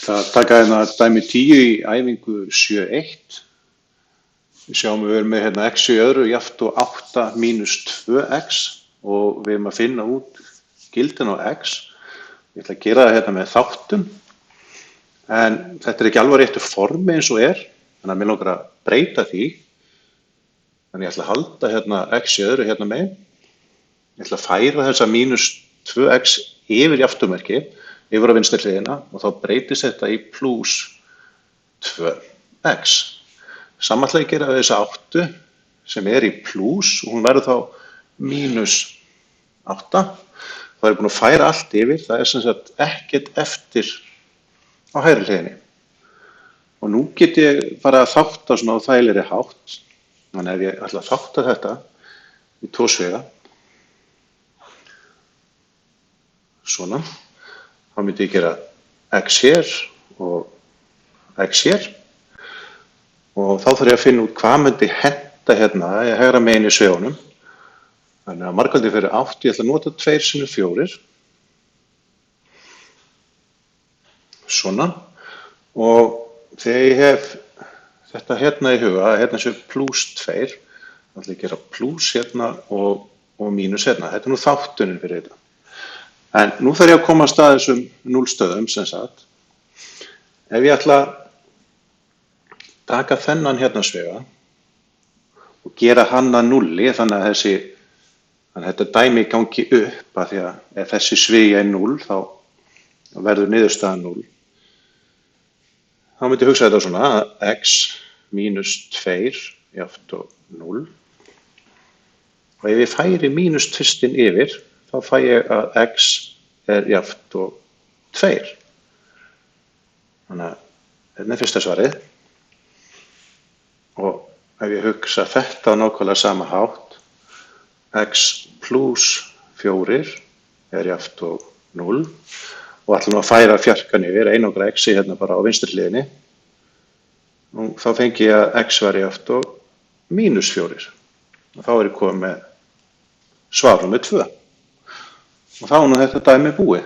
Það taka hérna dæmi 10 í æfingu 7.1. Við sjáum við erum með hérna x í öðru jafnt og 8 mínus 2x og við erum að finna út gildin á x. Ég ætla að gera það hérna með þáttum en þetta er ekki alveg réttu formi eins og er, þannig að mér langar að breyta því. Þannig ég ætla að halda hérna x í öðru hérna með. Ég ætla að færa þessa mínus 2x yfir í afturmerki, yfir á vinstri hliðina og þá breytist þetta í plus 2x. Sama ætla ég að gera við þessa 8 sem er í plus og hún verður þá mínus 8. Það er búin að færa allt yfir, það er sem sagt ekkert eftir á hægri hliðinni. Og nú get ég bara að þátta svona á þægilegri hátt, þannig ef ég ætla að þátta þetta í 2 svega, svona, þá myndi ég gera x hér og x hér og þá þarf ég að finna út hvað myndi henta hérna í hægra megin í svegunum. Þannig að margfaldi fyrir 8, ég ætla að nota 2 sinnum 4, svona, og þegar ég hef þetta hérna í huga, hérna séu plus 2, þá ætla ég að gera plus hérna og mínus hérna. Þetta er nú þáttunin fyrir þetta. En nú þarf ég að koma að stað þessum 0 stöðum sem sagt. Ef ég ætla að taka þennan hérna svega og gera hann að 0 þannig að þetta dæmi gangi upp af því að ef þessi svigi er 0 þá verður niðurstaðan 0. Þá myndi ég hugsa þetta svona að x mínus 2 jafnt og 0 og ef ég færi mínus tvistin yfir þá fæ ég að x er jafnt og 2. Þannig að þetta er fyrsta svarið. Og ef ég hugsa þetta á nákvæmlega sama hátt, x plus 4 er jafnt og 0 og ætlum að færa fjarkan yfir, einangra x hérna bara á vinstri hliðinni. Og þá fengi ég að x var jafnt og mínus 4. Og þá er ég komið með svar númer 2. Og þá er nú þetta dæmi búið.